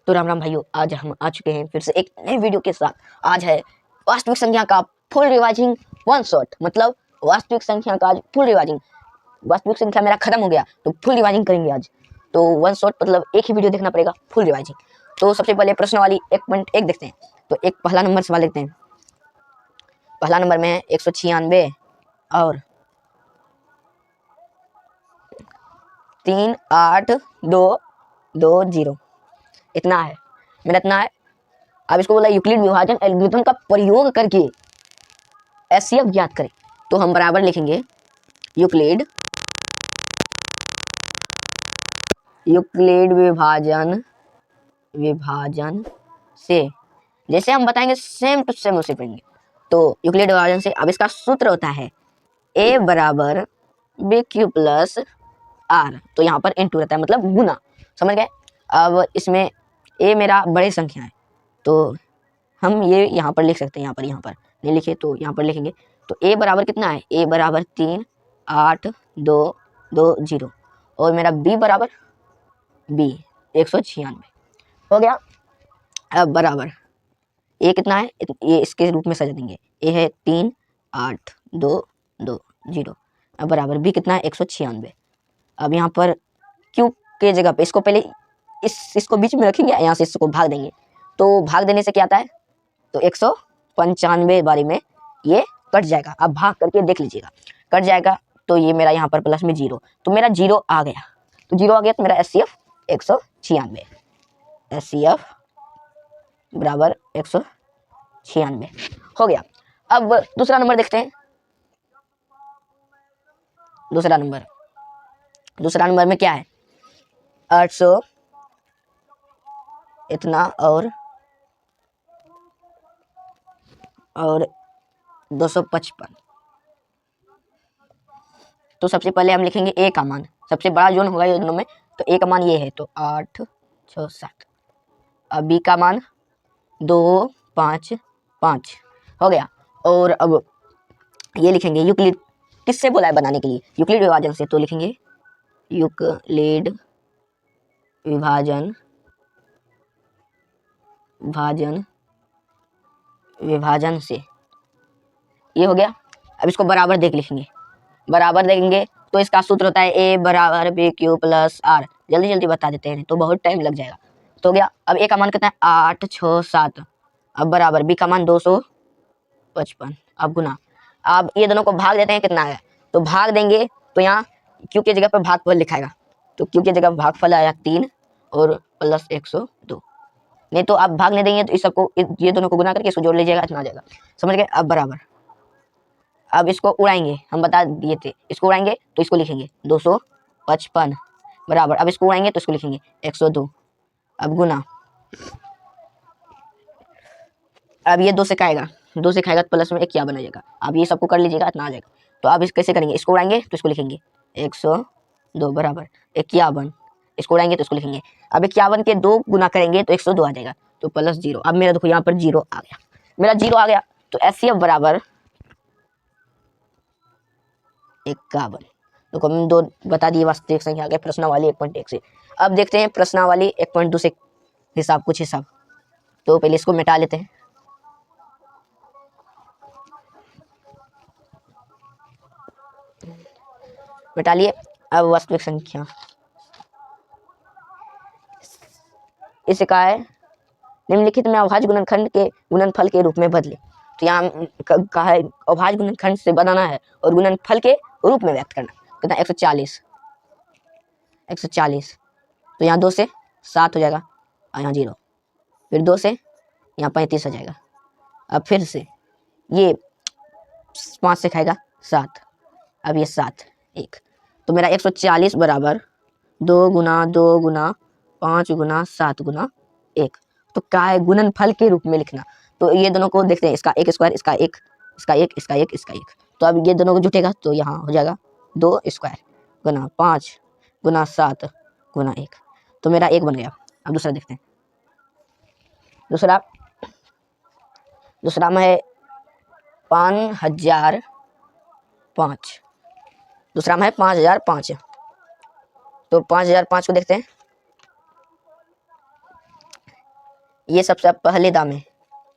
तो राम राम भाइयों, आज हम आ चुके हैं फिर से एक नए वीडियो के साथ। आज है वास्तविक संख्या का फुल रिवाइजिंग वन शॉट, मतलब वास्तविक संख्या का आज फुल रिवाइजिंग। वास्तविक संख्या मेरा खत्म हो गया तो फुल रिवाइजिंग करेंगे आज। तो वन शॉट मतलब एक ही वीडियो देखना पड़ेगा, फुल रिवाइजिंग। तो सबसे पहले प्रश्न वाली 1.1 देखते हैं। तो एक पहला नंबर सवाल देखते हैं। पहला नंबर में है 196 और 38220, इतना है, मेरा इतना है। अब इसको बोला यूक्लिड विभाजन एल्गोरिथम का प्रयोग करके एचसीएफ ज्ञात करें। तो हम बराबर लिखेंगे यूक्लिड विभाजन से, जैसे हम बताएंगे सेम टू सेम उसे पढ़ेंगे। तो यूक्लिड विभाजन से अब इसका सूत्र होता है a बराबर बी क्यू प्लस आर। तो यहाँ पर इंटू रहता है, मतलब गुना, समझ गए। अब इसमें a मेरा बड़े संख्या है तो हम ये यहाँ पर लिख सकते हैं, यहाँ पर नहीं लिखे तो यहाँ पर लिखेंगे। तो a बराबर कितना है, a बराबर 38220 और मेरा b बराबर 196 हो गया। अब बराबर a कितना है, ये इसके रूप में सजा देंगे। a है 38220, अब बराबर b कितना है 196। अब यहाँ पर q के जगह पे इसको पहले इसको बीच में रखेंगे, यहाँ से इसको भाग देंगे। तो भाग देने से क्या आता है, तो 195 बारी में ये कट जाएगा। अब भाग करके देख लीजिएगा, कट जाएगा। तो ये मेरा यहाँ पर प्लस में 0, तो मेरा 0 आ गया। तो 0 आ गया तो मेरा एचसीएफ 196, एचसीएफ बराबर 196 हो गया। अब दूसरा नंबर देखते हैं। दूसरा नंबर में क्या है, 800 इतना और 255। तो सबसे पहले हम लिखेंगे a का मान, सबसे बड़ा जोन होगा ये दोनों में। तो a का मान ये है, तो 8 6 7। अब b का मान 2 5 5 हो गया। और अब ये लिखेंगे यूक्लिड, किससे बोला है बनाने के लिए, यूक्लिड विभाजन से। तो लिखेंगे यूक्लिड विभाजन से, ये हो गया। अब इसको बराबर देख लिखेंगे, बराबर देखेंगे तो इसका सूत्र होता है a बराबर बी क्यू प्लस आर। जल्दी जल्दी बता देते हैं, तो बहुत टाइम लग जाएगा। तो हो गया। अब a का मान कितना है 8 6 7, अब बराबर b का मान 255। अब गुना, अब ये दोनों को भाग देते हैं, कितना है, तो भाग देंगे तो यहाँ q के जगह पर भागफल लिखाएगा। तो q के जगह भागफल आया 3 और प्लस 102। नहीं तो आप भाग नहीं देंगे तो इस सबको, ये दोनों को गुना करके इसको जोड़ लीजिएगा, इतना आ जाएगा, समझ गए। अब बराबर, अब इसको उड़ाएंगे, हम बता दिए थे, इसको उड़ाएंगे तो इसको लिखेंगे 255 बराबर। अब इसको उड़ाएंगे तो इसको लिखेंगे 102। अब गुना, अब ये 2 से खाएगा, 2 से खाएगा तो प्लस में 51 आ जाएगा। अब ये सबको कर लीजिएगा, इतना आ जाएगा। तो अब इस कैसे करेंगे, इसको उड़ाएंगे तो इसको लिखेंगे 102 बराबर 51, इसको उड़ाएंगे तो इसको लिखेंगे। अब 51 के 2 गुना करेंगे तो 102 आ जाएगा, तो प्लस 0। अब मेरा देखो यहाँ पर 0 आ गया, मेरा 0 आ गया। तो एचसीएफ बराबर 51। तो हम 2 बता दिए वास्तविक संख्या के प्रश्नावली 1.1 से। अब देखते हैं प्रश्नावली 1.2 से कुछ हिसाब। तो पहले इसको मिटा लेते हैं। मिटा लिए। अब वास्तविक संख्या, इसे कहा है निम्नलिखित में अभाज्य गुणनखंड के गुणनफल के रूप में बदले। तो यहाँ कहा है अभाज्य गुणनखंड से बनाना है और गुणनफल के रूप में व्यक्त करना। कितना 140। तो यहाँ 2 से 7 हो जाएगा और यहाँ 0, फिर 2 से यहाँ 35 हो जाएगा। अब फिर से ये 5 से खाएगा 7, अब ये 7 1। तो मेरा 140 बराबर 2 गुना 2 गुना 5 गुना 7 गुना 1। तो क्या है, गुणनफल के रूप में लिखना। तो ये दोनों को देखते हैं, इसका 1 स्क्वायर, इसका 1, इसका 1, इसका 1, इसका 1। तो अब ये दोनों को जुटेगा तो यहाँ हो जाएगा 2 स्क्वायर गुना 5 गुना 7 गुना 1। तो मेरा 1 बन गया। अब दूसरा देखते हैं। दूसरा में है 5005। दूसरा में है 5005। तो 5005 को देखते हैं। ये सबसे पहले दाम है,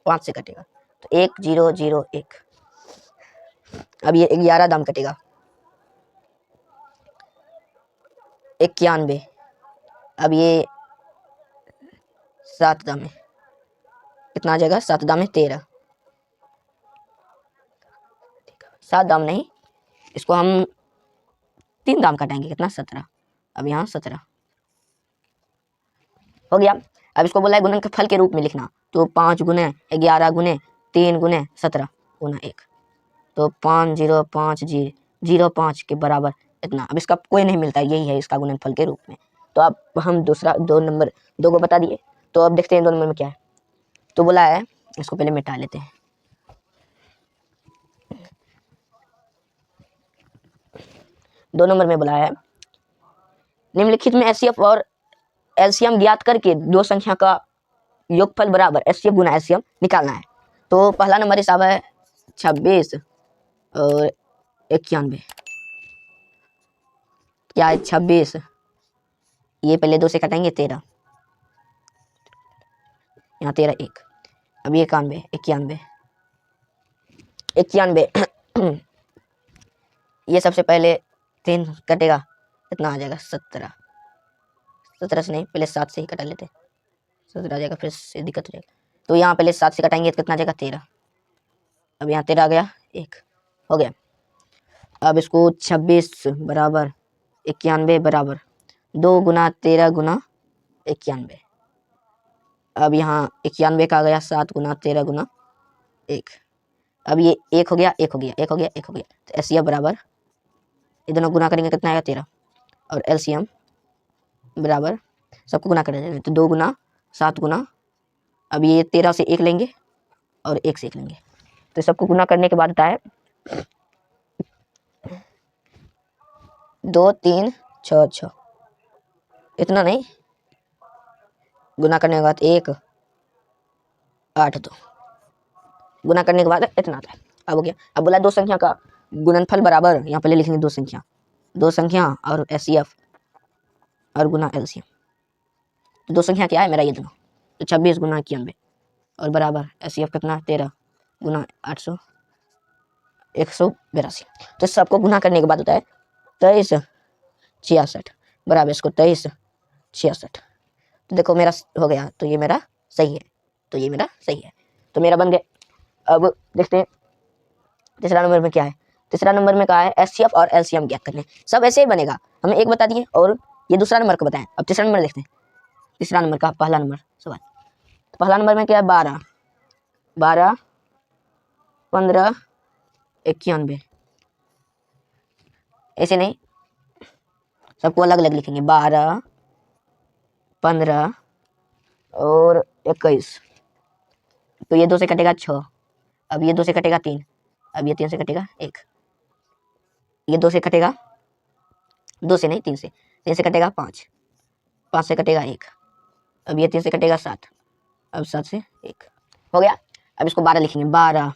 5 से कटेगा तो 1001। अब ये 11 दाम कटेगा, 91। अब ये 7 दाम है, कितना आ जाएगा, 7 दाम है 13। 7 दाम नहीं, इसको हम 3 दाम कटाएंगे, कितना, 17। अब यहाँ 17 हो गया। अब इसको बोला है गुणनफल के रूप में लिखना, तो 5 गुने 11 गुने 3 गुने 17 गुना 1, तो 505005 के बराबर इतना। अब इसका कोई नहीं मिलता, यही है इसका गुणनफल के रूप में। तो अब हम दूसरा 2 को बता दिए, तो अब देखते हैं 2 नंबर में क्या है। तो बोला है, इसको पहले मिटा लेते हैं। 2 नंबर में बोला है, निम्नलिखित में एचसीएफ और एलसीएम ज्ञात करके 2 संख्या का योगफल बराबर एचसीएफ गुना एलसीएम निकालना है। तो पहला नंबर हिसाब है 26 और 91। क्या है, 26, ये पहले 2 से कटाएंगे 13, यहाँ 13 1। अब ये 91 91 ये सबसे पहले 3 कटेगा, कितना आ जाएगा, 17। 17 से नहीं, पहले 7 से ही कटा लेते, 17 आ जाएगा, फिर से दिक्कत हो जाएगा। तो यहाँ पहले 7 से कटाएंगे तो कितना आ जाएगा, 13। अब यहाँ 13 आ गया, 1 हो गया। अब इसको 26 बराबर 91 बराबर 2 गुना 13 गुना 91। अब यहाँ 91 का आ गया 7 गुना 13 गुना 1। अब ये 1 हो गया, 1 हो गया, 1 हो गया, 1 हो गया, तो एचसीएफ बराबर, ये दोनों गुना करेंगे कितना आएगा, 13। और एलसीएम बराबर, सबको गुना कर देंगे तो 2 गुना 7 गुना, अब ये 13 से 1 लेंगे और 1 से 1 लेंगे, तो सबको गुना करने के बाद आता है 2 3 6 6। इतना नहीं, गुना करने के बाद 1 8 2, गुना करने के बाद इतना आता है। अब हो गया। अब बोला 2 संख्या का गुणनफल बराबर, यहाँ पहले लिखेंगे 2 संख्या और एचसीएफ और गुना एलसीएम। तो 2 संख्या क्या है मेरा, ये दोनों, तो 26 गुना 91 और बराबर एचसीएफ कितना, 13 गुना 800 182। तो सबको गुना करने के बाद होता है 23 66 बराबर इसको 23 66। तो देखो मेरा हो गया, तो ये मेरा सही है, तो ये मेरा सही है, तो मेरा बन गया। अब देखते हैं तीसरा नंबर में क्या है। तीसरा नंबर में कहा है एचसीएफ और एलसीएम ज्ञात करने। सब ऐसे ही बनेगा, हमें एक बता दिए और ये दूसरा नंबर को बताएं। अब तीसरा नंबर देखते हैं। तीसरा नंबर का पहला नंबर सवाल, तो पहला नंबर में क्या है, 12 12 15 91। ऐसे नहीं, सबको अलग अलग लिखेंगे, 12 15 और 21। तो ये 2 से कटेगा 6, अब ये 2 से कटेगा 3, अब ये 3 से कटेगा 1, ये 2 से कटेगा, 2 से नहीं 3 से कटेगा 5, 5 से कटेगा 1, अब ये 3 से कटेगा 7, अब 7 से 1 हो गया। अब इसको 12 लिखेंगे, 12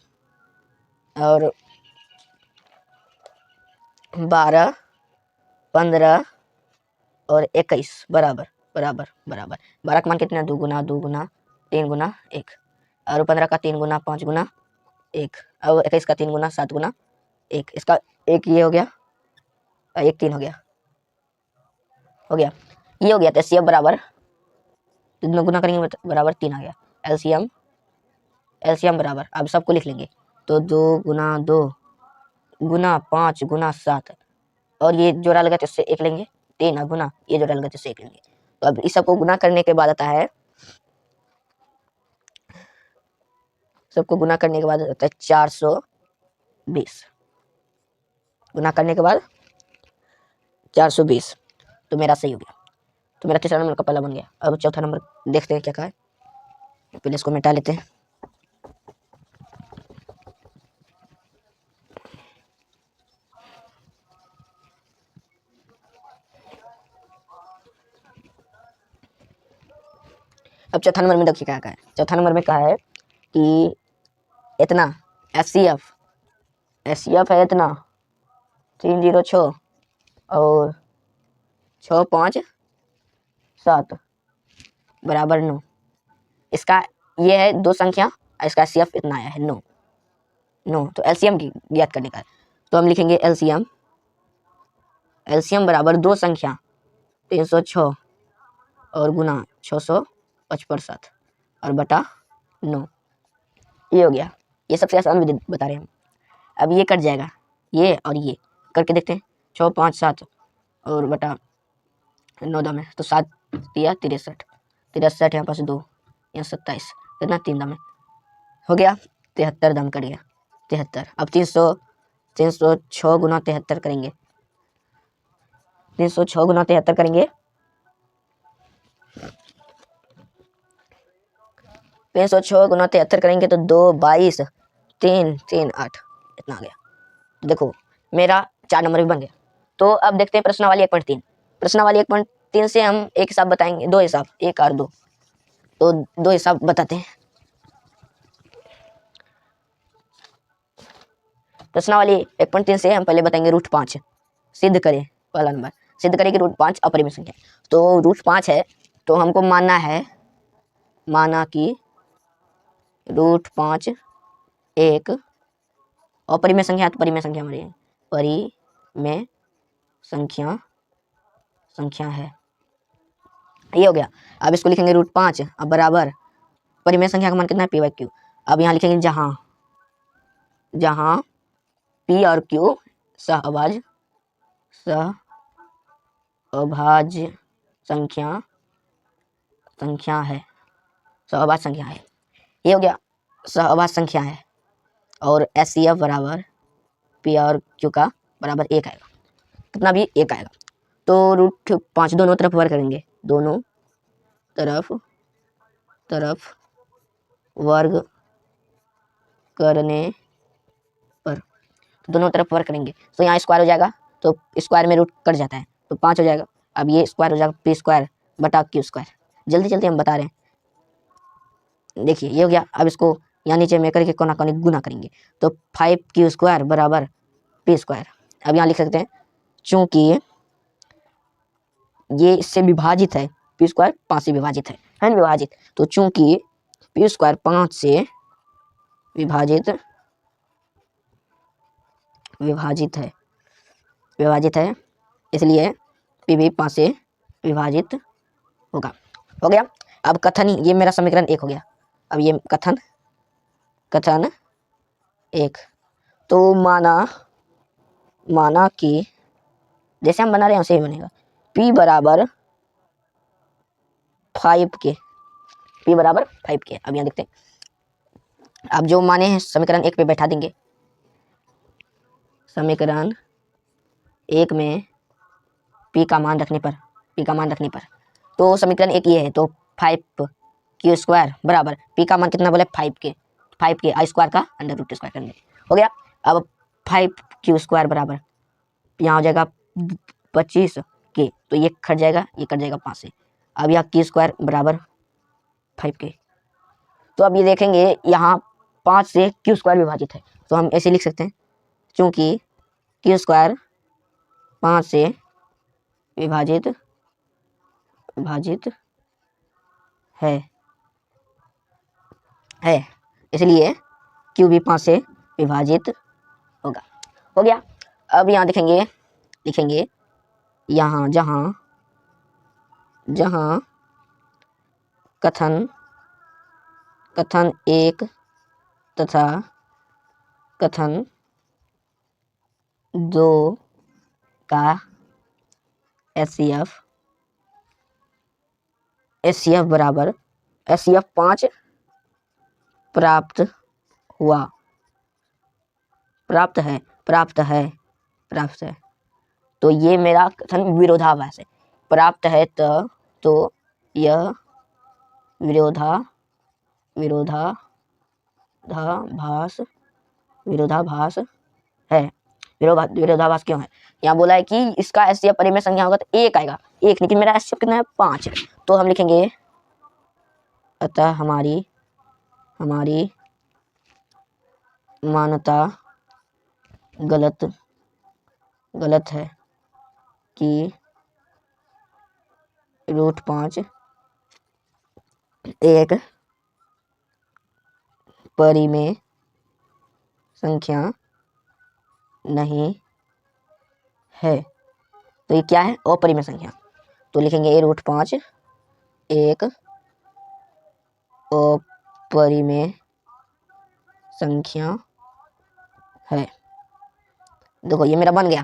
और 12 15 और 21 बराबर बराबर बराबर। 12 का मान कितना, 2 गुना 2 गुना 3 गुना 1, और 15 का 3 गुना 5 गुना 1, और 21 का 3 गुना 7 गुना 1। इसका एक ये हो गया, एक 3 हो गया, हो गया, ये हो गया। तो एचसीएफ बराबर, दोनों गुना करेंगे बराबर 3 आ गया। एलसीएम एलसीएम बराबर, अब सबको लिख लेंगे, तो 2 गुना 2 गुना 5 गुना 7, और ये जोड़ा लगा तो इससे 1 लेंगे, 3 गुना ये जोड़ा लगा तो इससे 1 लेंगे। तो अब इस सबको गुना करने के बाद आता है, सबको गुना करने के बाद आता है 420, गुना करने के बाद 420। तो मेरा सही हो गया, तो मेरा तीसरा नंबर का पहला बन गया। अब चौथा नंबर देखते हैं क्या कहा है, पहले इसको मिटा लेते हैं। अब चौथा नंबर में देखिए क्या कहा है। चौथा नंबर में कहा है कि इतना एचसीएफ है इतना 306 और 6 5 7 बराबर 9। इसका ये है 2 संख्या, इसका एचसीएफ इतना आया है 9। तो एलसीएम ज्ञात करने का है। तो हम लिखेंगे एलसीएम बराबर 2 संख्या 306 और गुना 655 और बटा 9। ये हो गया। ये सबसे आसान विधि बता रहे हैं हम। अब ये कट जाएगा, ये और ये करके देखते हैं। 6 5 7 और बटा 9 दाम है तो 7 दिया 63, यहाँ पास 2, यहाँ 27, कितना 3 दाम है, हो गया 73 दाम कट गया 73। अब 306 गुना 73 करेंगे, 306 गुना 73 करेंगे, 306 गुना 73 करेंगे तो 2 22 3 3 8 इतना आ गया। तो देखो मेरा 4 नंबर भी बन गया। तो अब देखते हैं प्रश्नावली 1.3। प्रश्नावली 1.3 से हम एक हिसाब बताएंगे, 2 हिसाब, 1 और 2। तो 2 हिसाब बताते हैं। प्रश्नावली 1.3 से हम पहले बताएंगे √5 सिद्ध करें। पहला नंबर सिद्ध करें कि √5 अपरिमेय संख्या। तो √5 है तो हमको माना कि √5 एक अपरिमेय संख्या है। तो परिमेय संख्या हमारी है, परिमेय संख्या है। ये हो गया। अब इसको लिखेंगे √5 अब बराबर परिमेय संख्या का मान कितना है p/q। अब यहाँ लिखेंगे जहाँ p और q सहअभाज्य संख्या है, सहअभाज्य संख्या है। ये हो गया सहअभाज्य संख्या है और एचसीएफ बराबर p और q का बराबर 1 आएगा, कितना भी 1 आएगा। तो √5 दोनों तरफ वर्ग करेंगे, दोनों तरफ वर्ग करने पर, तो दोनों तरफ वर्ग करेंगे तो यहाँ स्क्वायर हो जाएगा, तो स्क्वायर में रूट कट जाता है तो 5 हो जाएगा। अब ये स्क्वायर हो जाएगा p² बटा q²। जल्दी हम बता रहे हैं, देखिए ये हो गया। अब इसको यहाँ नीचे में करके कोना कोनी गुना करेंगे तो 5q² बराबर p²। अब यहाँ लिख सकते हैं चूंकि ये इससे विभाजित है, p² 5 से विभाजित है ना विभाजित, तो चूंकि p² 5 से विभाजित है इसलिए p भी 5 से विभाजित होगा। हो गया। अब कथन, ये मेरा समीकरण 1 हो गया। अब ये कथन 1, तो माना कि जैसे हम बना रहे हैं वैसे ही बनेगा, p बराबर 5 के। अब यहाँ देखते हैं, अब जो माने हैं समीकरण 1 पे बैठा देंगे। समीकरण 1 में p का मान रखने पर तो समीकरण 1 ये है, तो 5q² बराबर p का मान कितना बोले 5 के i² का √2 करेंगे, हो गया। अब 5q² बराबर यहाँ हो जाएगा 25 के, तो ये कट जाएगा 5 से। अब यहाँ q² बराबर 5 के, तो अब ये देखेंगे यहाँ 5 से q² विभाजित है, तो हम ऐसे लिख सकते हैं क्योंकि q² 5 से विभाजित है इसलिए q भी 5 से विभाजित होगा, हो गया। अब यहाँ लिखेंगे यहाँ जहाँ कथन 1 तथा कथन 2 का एचसीएफ बराबर एचसीएफ 5 प्राप्त है। तो ये मेरा कथन विरोधाभास है, प्राप्त है तो यह विरोधाभास है। विरोधाभास क्यों है? यहाँ बोला है कि इसका एचसीएफ परिमेय संख्या होगा तो 1 आएगा, लेकिन मेरा एचसीएफ कितना है 5 है। तो हम लिखेंगे अतः हमारी मान्यता गलत है कि √5 एक परिमेय संख्या नहीं है। तो ये क्या है? अपरिमेय संख्या। तो लिखेंगे a√5 एक अपरिमेय संख्या है। देखो ये मेरा बन गया।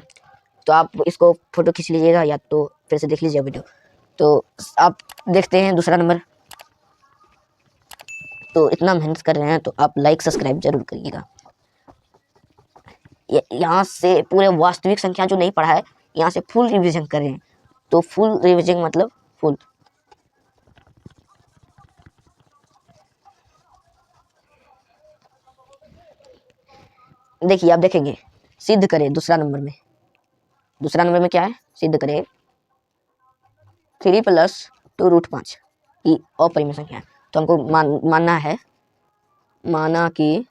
तो आप इसको फोटो खींच लीजिएगा या तो फिर से देख लीजिए वीडियो। तो आप देखते हैं दूसरा नंबर। तो इतना मेहनत कर रहे हैं तो आप लाइक सब्सक्राइब जरूर करिएगा। यहाँ से पूरे वास्तविक संख्या जो नहीं पढ़ा है, यहाँ से फुल रिवीजन कर रहे हैं। तो फुल रिवीजन मतलब फुल। देखिए आप देखेंगे, सिद्ध करें दूसरा नंबर में। दूसरा नंबर में क्या है? सिद्ध करें 3 + 2√5 की अपरिमेय संख्या है। तो हमको मानना है, माना कि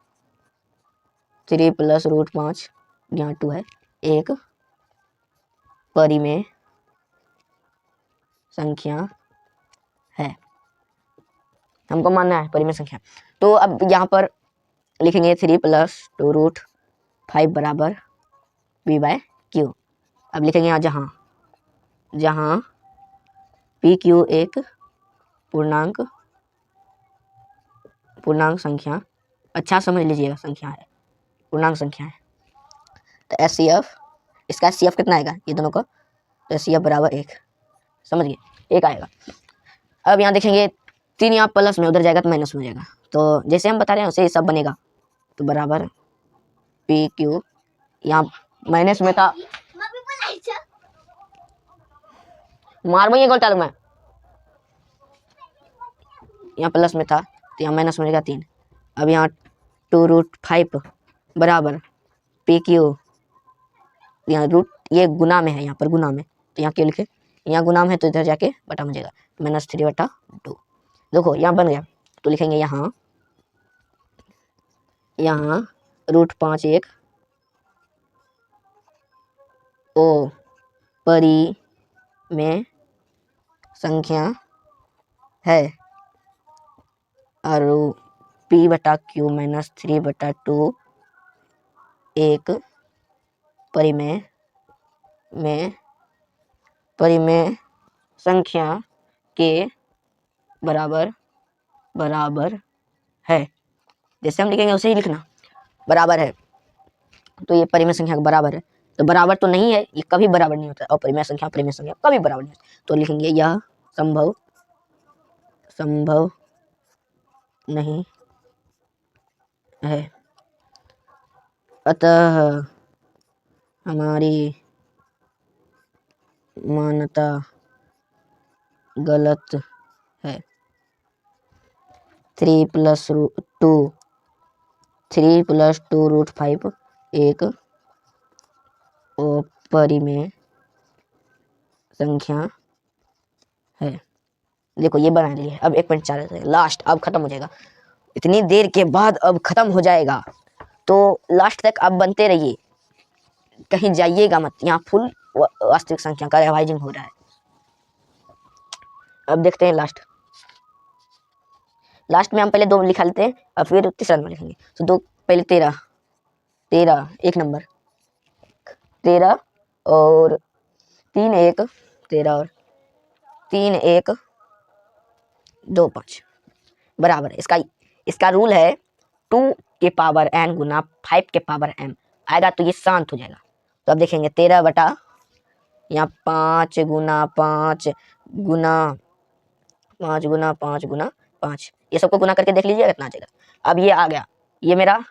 3 + √5 यहाँ 2 है, एक परिमेय संख्या है। हमको मानना है परिमेय संख्या। तो अब यहाँ पर लिखेंगे 3 + 2√5 बराबर p/q। अब लिखेंगे यहाँ जहाँ pq एक पूर्णांक संख्या, अच्छा समझ लीजिएगा, संख्या है, पूर्णांक संख्या है। तो SCF, इसका SCF कितना आएगा ये दोनों का? तो SCF बराबर 1, समझ गए, 1 आएगा। अब यहाँ देखेंगे 3 यहाँ प्लस में, उधर जाएगा तो माइनस में हो जाएगा। तो जैसे हम बता रहे हैं उसे सब बनेगा। तो बराबर PQ, यहाँ माइनस में था, मार में ये गोल टालू मैं, यहाँ प्लस में था तो यहाँ माइनस में रहेगा 3। अब यहाँ 2√5 बराबर PQ, यहाँ रूट ये गुना में है, यहाँ पर गुना में, तो यहाँ क्यों लिखे? यहाँ गुना में है तो इधर जाके बटा में जाएगा, -3/2। देखो यहाँ बन गया। तो लिखेंगे यहाँ √5 एक ओ परिमेय संख्या है और p/q -3/2 एक परिमेय संख्या के बराबर है। जैसे हम लिखेंगे उसे ही लिखना, बराबर है। तो ये परिमेय संख्या के बराबर है। तो बराबर तो नहीं है, ये कभी बराबर नहीं होता, और परिमेय संख्या परिमेय संख्या कभी बराबर नहीं होता। तो लिखेंगे यह संभव नहीं है, अतः हमारी मान्यता गलत है। 3 + 2√5 एक अपरिमेय संख्या है। देखो ये बना लिए। अब 1.4 लास्ट, अब खत्म हो जाएगा। इतनी देर के बाद अब खत्म हो जाएगा, तो लास्ट तक आप बनते रहिए, कहीं जाइएगा मत। यहाँ फुल वास्तविक संख्या का रिवाइजिंग हो रहा है। अब देखते हैं लास्ट में हम पहले 2 लिखा लेते हैं और फिर तीसरा नंबर लिखेंगे। तो 2 पहले 13 एक नंबर, 13 और 3 1 13 और 3 1 2 5 बराबर है। इसका रूल है 2 के पावर n गुना 5 के पावर m आएगा तो ये शांत हो जाएगा। तो अब देखेंगे 13 बटा यहाँ 5 गुना 5 गुना 5 गुना 5 गुना 5, ये सबको गुना करके देख लीजिए कितना आ जाएगा। अब ये आ गया, ये मेरा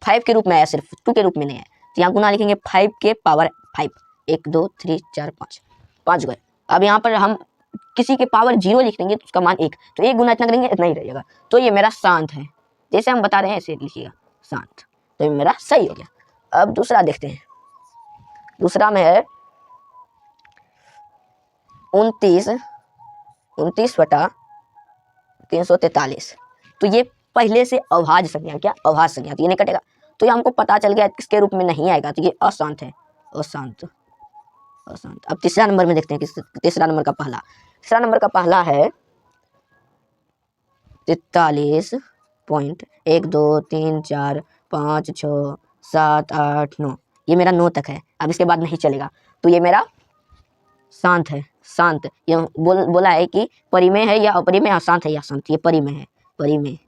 5 के रूप में आया, सिर्फ 2 के रूप में नहीं है। तो यहाँ गुना लिखेंगे 5 के पावर 5, 1 2 3 4 5 गए। अब यहाँ पर हम किसी के पावर 0 लिख देंगे तो उसका मान 1, तो 1 गुना इतना करेंगे इतना ही रहेगा। तो ये मेरा शांत है, जैसे हम बता रहे हैं ऐसे लिखिएगा, शांत। तो ये मेरा सही हो गया। अब दूसरा देखते हैं। दूसरा में है 29 बटा 343। तो ये पहले से अभाज्य संख्या, क्या अभाज्य संख्या, तो ये नहीं कटेगा। तो ये हमको पता चल गया किसके रूप में नहीं आएगा, तो ये अशांत है, अशांत। अब तीसरा नंबर में देखते हैं कि तीसरा नंबर का पहला है 43 पॉइंट 1 2 3 4 5 6 7 8 9, ये मेरा 9 तक है। अब इसके बाद नहीं चलेगा, तो ये मेरा शांत है। शांत, ये बोला है कि परिमेय है या अपरिमेय, अशांत है या शांत, ये परिमेय है, परिमेय,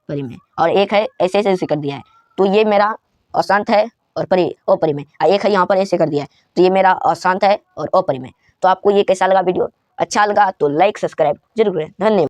परिमेय। और एक है ऐसे ऐसे कर दिया है, तो ये मेरा अशांत है और अपरिमेय। एक है यहाँ पर ऐसे कर दिया है, तो ये मेरा अशांत है और अपरिमेय। तो आपको ये कैसा लगा वीडियो? अच्छा लगा तो लाइक सब्सक्राइब जरूर करें। धन्यवाद।